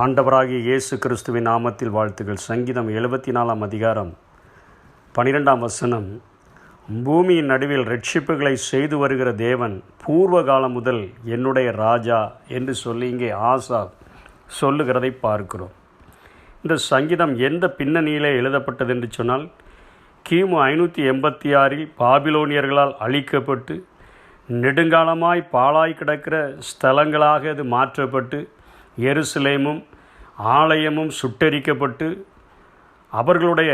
ஆண்டவராகிய இயேசு கிறிஸ்துவின் நாமத்தில் வாழ்த்துக்கள். சங்கீதம் 74 அதிகாரம் 12 பூமியின் நடுவில் இரட்சிப்புகளை செய்து வருகிற தேவன் பூர்வ காலம் முதல் என்னுடைய ராஜா என்று சொல்லி இங்கே ஆசாப் சொல்லுகிறதை பார்க்கிறோம். இந்த சங்கீதம் எந்த பின்னணியிலே எழுதப்பட்டது என்று சொன்னால், கிமு 586 பாபிலோனியர்களால் அழிக்கப்பட்டு நெடுங்காலமாய் பாழாய் கிடக்கிற ஸ்தலங்களாக அது மாற்றப்பட்டு எருசலேமும் ஆலயமும் சுட்டெரிக்கப்பட்டு அவர்களுடைய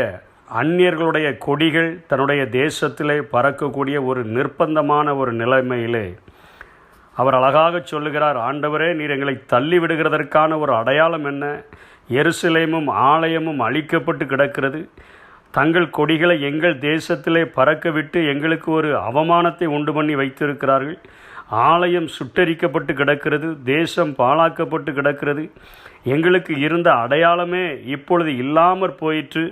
அந்நியர்களுடைய கொடிகள் தன்னுடைய தேசத்திலே பறக்கக்கூடிய ஒரு நிர்பந்தமான ஒரு நிலைமையிலே அவர் அழகாக சொல்லுகிறார், ஆண்டவரே, நீர் எங்களை தள்ளி விடுகிறதற்கான ஒரு அடையாளம் என்ன? எருசலேமும் ஆலயமும் அழிக்கப்பட்டு கிடக்கிறது. தங்கள் கொடிகளை எங்கள் தேசத்திலே பறக்க விட்டு எங்களுக்கு ஒரு அவமானத்தை உண்டு பண்ணி வைத்திருக்கிறார்கள். ஆலயம் சுட்டரிக்கப்பட்டு கிடக்கிறது, தேசம் பாழாக்கப்பட்டு கிடக்கிறது. எங்களுக்கு இருந்த அடையாளமே இப்பொழுது இல்லாமற் போயிற்று.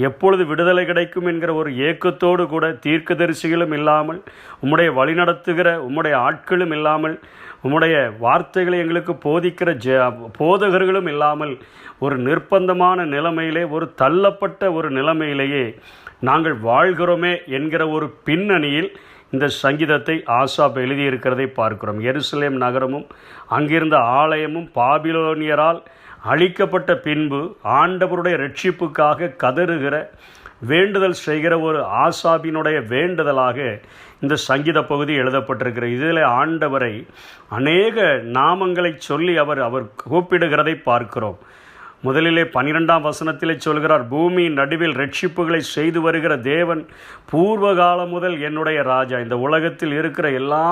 எப்பொழுது விடுதலை கிடைக்கும் என்கிற ஒரு ஏக்கத்தோடு கூட தீர்க்கதரிசிகளும் இல்லாமல், உம்முடைய வழிநடத்துகிற உம்முடைய ஆட்களும் இல்லாமல், உம்முடைய வார்த்தைகளை எங்களுக்கு போதிக்கிற போதகர்களும் இல்லாமல் ஒரு நிர்பந்தமான நிலைமையிலே, ஒரு தள்ளப்பட்ட ஒரு நிலைமையிலேயே நாங்கள் வாழ்கிறோமே என்கிற ஒரு பின்னணியில் இந்த சங்கீதத்தை ஆசாப் எழுதியிருக்கிறதை பார்க்கிறோம். எருசலேம் நகரமும் அங்கிருந்த ஆலயமும் பாபிலோனியரால் அழிக்கப்பட்ட பின்பு ஆண்டவருடைய இரட்சிப்புக்காக கதறுகிற வேண்டுதல் செய்கிற ஒரு ஆசாபினுடைய வேண்டுதலாக இந்த சங்கீத பகுதி எழுதப்பட்டிருக்கிறது. இதில் ஆண்டவரை அநேக நாமங்களை சொல்லி அவர் கூப்பிடுகிறதை பார்க்கிறோம். முதலிலே 12 சொல்கிறார், பூமியின் நடுவில் இரட்சிப்புகளை செய்து வருகிற தேவன் பூர்வ காலம் முதல் என்னுடைய ராஜா. இந்த உலகத்தில் இருக்கிற எல்லா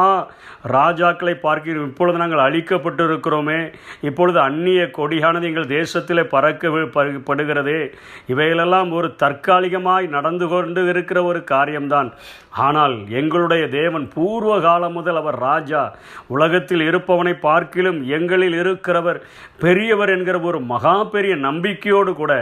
ராஜாக்களை பார்க்கிறோம். இப்பொழுது நாங்கள் அழிக்கப்பட்டு இருக்கிறோமே, இப்பொழுது அந்நிய கொடியானது எங்கள் தேசத்தில் பறக்கப்படுகிறதே, இவைகளெல்லாம் ஒரு தற்காலிகமாய் நடந்து கொண்டு இருக்கிற ஒரு காரியம்தான். ஆனால் எங்களுடைய தேவன் பூர்வ காலம் முதல் அவர் ராஜா. உலகத்தில் இருப்பவனை பார்க்கிலும் எங்களில் இருக்கிறவர் பெரியவர் என்கிற ஒரு மகா பெரிய நம்பிக்கையோடு கூட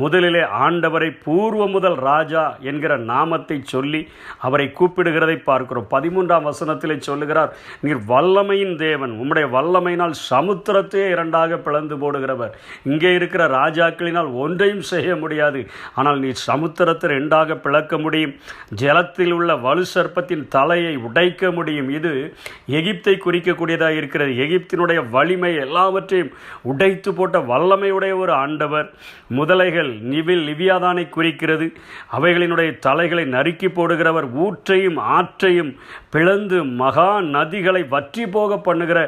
முதலிலே ஆண்டவரை பூர்வ முதல் ராஜா என்கிற நாமத்தை சொல்லி அவரை கூப்பிடுகிறதை பார்க்கிறோம். 13 சொல்லுகிறார், நீர் வல்லமையின் தேவன், உம்முடைய வல்லமையினால் சமுத்திரத்தையே இரண்டாக பிளந்து போடுகிறவர். இங்கே இருக்கிற ராஜாக்களினால் ஒன்றையும் செய்ய முடியாது, ஆனால் நீர் சமுத்திரத்தை இரண்டாக பிளக்க முடியும். ஜலத்தில் உள்ள வலு சர்ப்பத்தின் தலையை உடைக்க முடியும். இது எகிப்தை குறிக்கக்கூடியதாக இருக்கிறது. எகிப்தினுடைய வலிமை எல்லாவற்றையும் உடைத்து போட்ட வல்லமையுடைய ஒரு ஆண்டவர். முதலைகள் லிவியாதானை குறிக்கிறது. அவைகளினுடைய தலைகளை நறுக்கி போடுகிறவர். ஊற்றையும் ஆற்றையும் பிளந்து மகா நதிகளை வற்றி போக பண்ணுகிற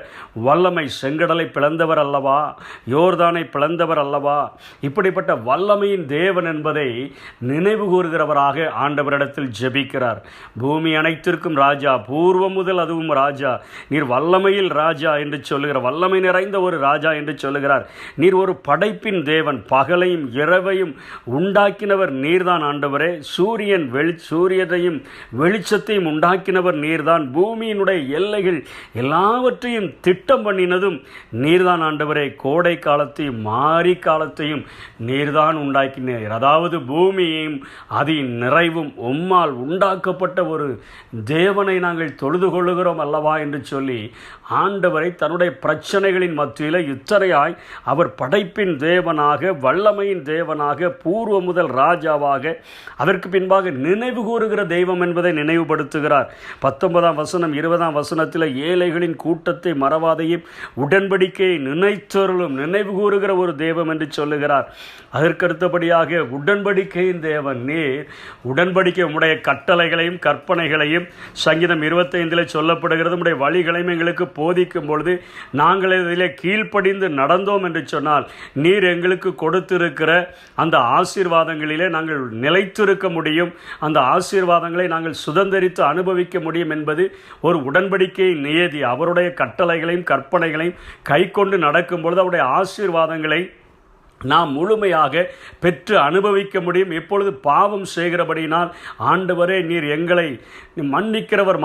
வல்லமை. செங்கடலை பிளந்தவர் அல்லவா, யோர்தானை பிளந்தவர் அல்லவா. இப்படிப்பட்ட வல்லமையின் தேவன் என்பதை நினைவு கூறுகிறவராக ஆண்டவரிடத்தில் ஜெபிக்கிறார். பூமி அனைத்திற்கும் ராஜா, பூர்வம் முதல் அதுவும் ராஜா. நீர் வல்லமையில் ராஜா என்று சொல்லுகிறார், வல்லமை நிறைந்த ஒரு ராஜா என்று சொல்லுகிறார். நீர் ஒரு படைப்பின் தேவன், பகலையும் இரவையும் உண்டாக்கினவர் நீர்தான் ஆண்டவரே. சூரியனையும் வெளிச்சத்தையும் உண்டாக்கினவர் நீர்தான். பூமியினுடைய எல்லைகள் எல்லாவற்றையும் திட்டம் பண்ணினதும் நீர்தான் ஆண்டவரே. கோடை காலத்தையும் மாரி காலத்தையும் நீர்தான் உண்டாக்கினீர். அதாவது பூமியையும் அதன் நிறைவும் உம்மால் உண்டாக்கப்பட்ட ஒரு தேவனை நாங்கள் தொழுது கொள்ளுகிறோம் அல்லவா என்று சொல்லி ஆண்டவரை தன்னுடைய பிரச்சனைகளின் மத்தியில் இத்தனையாய் அவர் படைப்பின் தேவனாக, வல்லமையின் தேவனாக, பூர்வ முதல் ராஜாவாக, அதற்கு பின்பாக நினைவு கூறுகிற தெய்வம் என்பதை நினைவுபடுத்துகிறார். 19 20 ஏழைகளின் கூட்டத்தை மறவாதையும் உடன்படிக்கையை நினைத்தருளும், நினைவு கூறுகிற ஒரு தெய்வம் என்று சொல்லுகிறார். அதற்கடுத்தபடியாக உடன்படிக்கையின் தேவன் நீர். உடன்படிக்கை உம்முடைய கட்டளைகளையும் கற்பனைகளையும் சங்கீதம் 25 சொல்லப்படுகிறது. உம்முடைய வழிகளையும் எங்களுக்கு போதிக்கும் பொழுது நாங்கள் இதிலே கீழ்ப்படிந்து நடந்தோம் என்று சொன்னால் நீர் எங்களுக்கு கொடுத்திருக்கிற அந்த ஆசீர்வாதங்களிலே நாங்கள் நிலைத்திருக்க முடியும். அந்த ஆசீர்வாதங்களை நாங்கள் சுதந்திரித்து அனுபவிக்க முடியும் என்பது ஒரு உடன்படிக்கை நியதி. அவருடைய கட்டளைகளையும் கற்பனைகளையும் கை கொண்டு நடக்கும் பொழுது அவருடைய ஆசீர்வாதங்களை நாம் முழுமையாக பெற்று அனுபவிக்க முடியும். எப்பொழுது பாவம் செய்கிறபடினால் ஆண்டவரே நீர் எங்களை மன்னிக்கிறவர்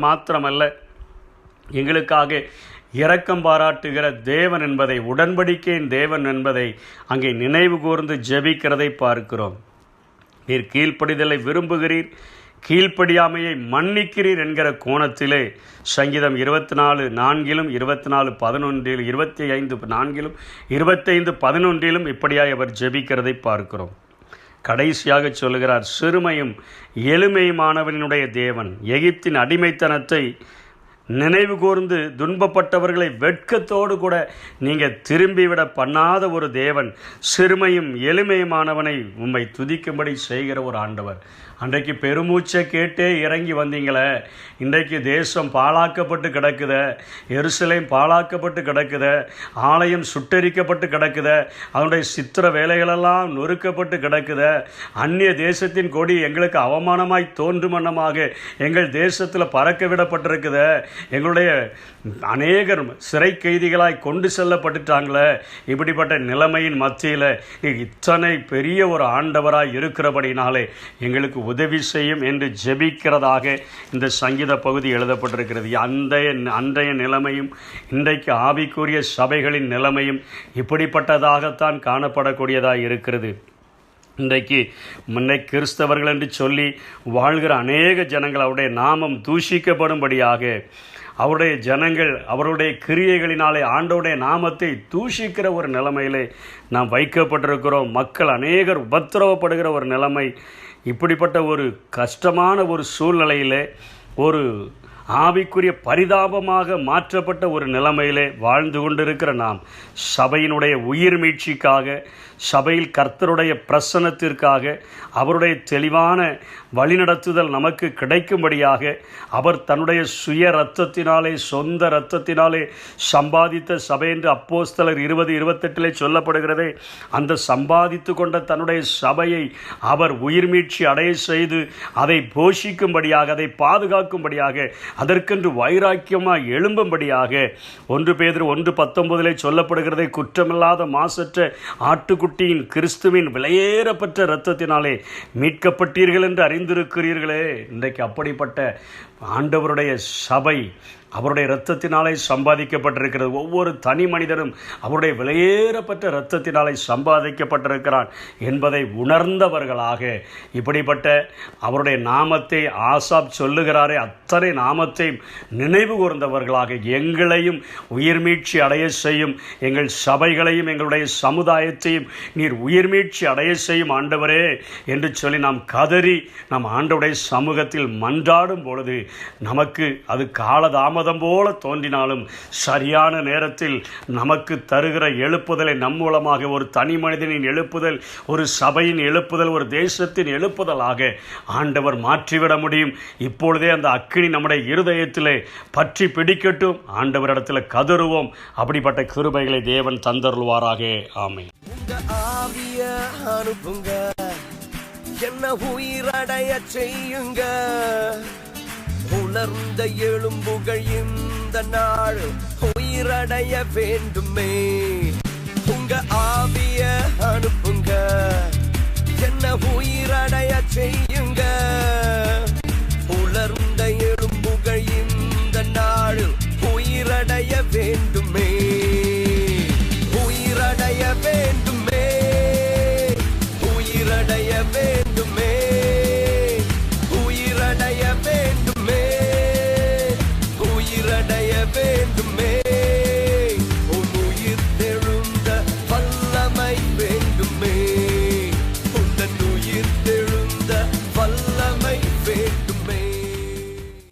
மாத்திரமல்ல, எங்களுக்காக இரக்கம் பாராட்டுகிற தேவன் என்பதை, உடன்படிக்கையின் தேவன் என்பதை அங்கே நினைவு கூர்ந்து ஜெபிக்கிறதை பார்க்கிறோம். நீர் கீழ்ப்படிதலை விரும்புகிறீர், கீழ்ப்படியாமையை மன்னிக்கிறீர் என்கிற கோணத்திலே சங்கீதம் 24:4, 24:11, 25:4, 25:11 இப்படியாய் அவர் ஜெபிக்கிறதை பார்க்கிறோம். கடைசியாக சொல்லுகிறார், சிறுமையும் எளிமையுமானவனுடைய தேவன் எகிப்தின் அடிமைத்தனத்தை நினைவு கூர்ந்து துன்பப்பட்டவர்களை வெட்கத்தோடு கூட நீங்கள் திரும்பிவிட பண்ணாத ஒரு தேவன், சிறுமையும் எளிமையுமானவனை உம்மை துதிக்கும்படி செய்கிற ஒரு ஆண்டவர். அன்றைக்கு பெருமூச்சை கேட்டே இறங்கி வந்தீங்களே, இன்றைக்கு தேசம் பாழாக்கப்பட்டு கிடக்குத, எருசலேம் பாழாக்கப்பட்டு கிடக்குத, ஆலயம் சுட்டரிக்கப்பட்டு கிடக்குத, அதனுடைய சித்திர வேலைகளெல்லாம் நொறுக்கப்பட்டு கிடக்குத, அந்நிய தேசத்தின் கொடி எங்களுக்கு அவமானமாய் தோன்றும் வண்ணமாக எங்கள் தேசத்தில் பறக்க விடப்பட்டிருக்குத, எங்களுடைய அநேகர் சிறை கைதிகளாய் கொண்டு செல்லப்பட்டுட்டாங்களே. இப்படிப்பட்ட நிலைமையின் மத்தியில் இத்தனை பெரிய ஒரு ஆண்டவராய் இருக்கிறபடினாலே எங்களுக்கு உதவி செய்யும் என்று ஜெபிக்கிறதாக இந்த சங்கீத பகுதி எழுதப்பட்டிருக்கிறது. அன்றைய நிலைமையும் இன்றைக்கு ஆவிக்குரிய சபைகளின் நிலைமையும் இப்படிப்பட்டதாகத்தான் காணப்படக்கூடியதாக இருக்கிறது. இன்றைக்கு முன்னை கிறிஸ்தவர்கள் என்று சொல்லி வாழ்கிற அநேக ஜனங்கள் அவருடைய நாமம் தூஷிக்கப்படும்படியாக, அவருடைய ஜனங்கள் அவருடைய கிரியைகளினாலே ஆண்டவருடைய நாமத்தை தூஷிக்கிற ஒரு நிலைமையிலே நாம் வைக்கப்பட்டிருக்கிறோம். மக்கள் அநேகர் உபத்திரவப்படுகிற ஒரு நிலைமை. இப்படிப்பட்ட ஒரு கஷ்டமான ஒரு சூழ்நிலையிலே ஒரு ஆவிக்குரிய பரிதாபமாக மாற்றப்பட்ட ஒரு நிலைமையிலே வாழ்ந்து கொண்டிருக்கிற நாம் சபையினுடைய உயிர் மீட்சிக்காக, சபையில் கர்த்தருடைய பிரசன்னத்திற்காக, அவருடைய தெளிவான வழிநடத்துதல் நமக்கு கிடைக்கும்படியாக அவர் தன்னுடைய சுய இரத்தத்தினாலே, சொந்த இரத்தத்தினாலே சம்பாதித்த சபை என்று அப்போஸ்தலர் 20:28 சொல்லப்படுகிறதே, அந்த சம்பாதித்து கொண்ட தன்னுடைய சபையை அவர் உயிர் மீட்சி அடைய செய்து அதை போஷிக்கும்படியாக, அதை பாதுகாக்கும்படியாக, அதற்கென்று வைராக்கியமாக எழும்பும்படியாக 1 பேதுரு 1:19 சொல்லப்படுகிறதை, குற்றமில்லாத மாசற்ற ஆட்டுக்குட்டியின் கிறிஸ்துவின் விலையேறப்பட்ட இரத்தத்தினாலே மீட்கப்பட்டீர்கள் என்று அறிந்திருக்கிறீர்களே. இன்றைக்கு அப்படிப்பட்ட ஆண்டவருடைய சபை அவருடைய இரத்தத்தினாலே சம்பாதிக்கப்பட்டிருக்கிறது. ஒவ்வொரு தனி மனிதனும் அவருடைய விலையேறப்பட்ட இரத்தத்தினாலே சம்பாதிக்கப்பட்டிருக்கிறான் என்பதை உணர்ந்தவர்களாக, இப்படிப்பட்ட அவருடைய நாமத்தை ஆசாப் சொல்லுகிறாரே, அத்தனை நாமத்தை நினைவு கூர்ந்தவர்களாக எங்களையும் உயிர்மீட்சி அடைய செய்யும், எங்கள் சபைகளையும் எங்களுடைய சமுதாயத்தையும் நீர் உயிர்மீட்சி அடைய செய்யும் ஆண்டவரே என்று சொல்லி நாம் கதறி நாம் ஆண்டவருடைய சமூகத்தில் மன்றாடும் பொழுது நமக்கு அது காலதாமதம் போல தோன்றினாலும் சரியான நேரத்தில் நமக்கு தருகிற எழுப்புதலை நம் மூலமாக ஒரு தனி மனிதனின் எழுப்புதல், ஒரு சபையின் எழுப்புதல், ஒரு தேசத்தின் எழுப்புதலாக ஆண்டவர் மாற்றிவிட முடியும். இப்பொழுதே அந்த அக்கினி நம்முடைய இருதயத்திலே பற்றி பிடிக்கட்டும். ஆண்டவரிடத்தில் கதறுவோம். அப்படிப்பட்ட கிருபைகளை தேவன் தந்தருள்வாராக. ஆமென். என்ன உயிரடைய செய்யுங்க, உலர்ந்த எலும்புகள் இந்த நாள் உயிரடைய வேண்டுமே. உங்க ஆவிய அனுப்புங்க, என்ன உயிரடைய செய்யுங்க, உலர்ந்த எலும்புகள் இந்த நாள் உயிரடைய வேண்டுமே, உயிரடைய வேண்டுமே, உயிரடைய வேண்டும்.